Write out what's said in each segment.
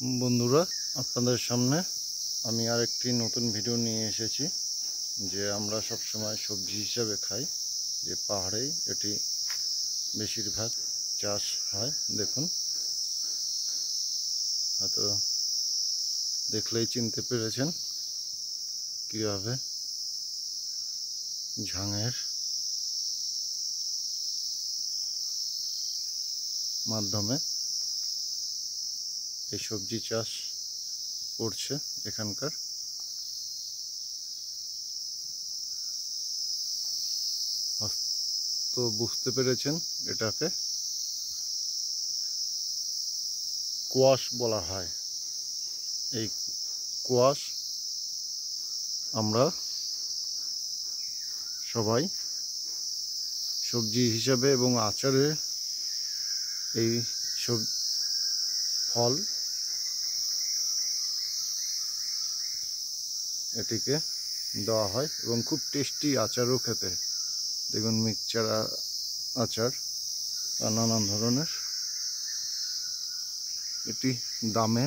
বন্ধুরা, আপনাদের সামনে আমি আরেকটি নতুন ভিডিও নিয়ে এসেছি। যে আমরা সব সময় সবজি হিসাবে খাই, যে পাহাড়েই এটি বেশিরভাগ চাষ হয়। দেখুন, হয়তো দেখলেই চিনতে পেরেছেন কীভাবে ঝাঙের মাধ্যমে এই সবজি চাষ করছে এখানকার। তো বুঝতে পেরেছেন, এটাকে কোয়াশ বলা হয়। এই কোয়াশ আমরা সবাই সবজি হিসাবে এবং আচারে এই সব ফল এটিকে দেওয়া হয় এবং খুব টেস্টি আচারও খেতে। দেখুন, মিক্সচার আচার আর নানান ধরনের। এটি দামে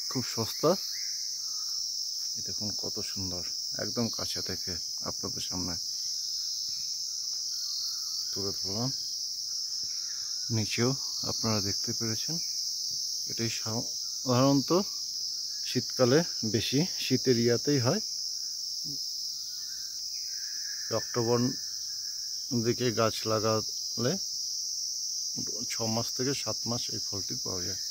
খুব সস্তা। দেখুন কত সুন্দর, একদম কাছে থেকে আপনাদের সামনে তুলে ধরলাম। নিচেও আপনারা দেখতে পেরেছেন। এটাই সাধারণত শীতকালে বেশি, শীতের ইয়াতেই হয়। অক্টোবর দিকে গাছ লাগালে 6 মাস থেকে 7 মাস এই ফলটি পাওয়া যায়।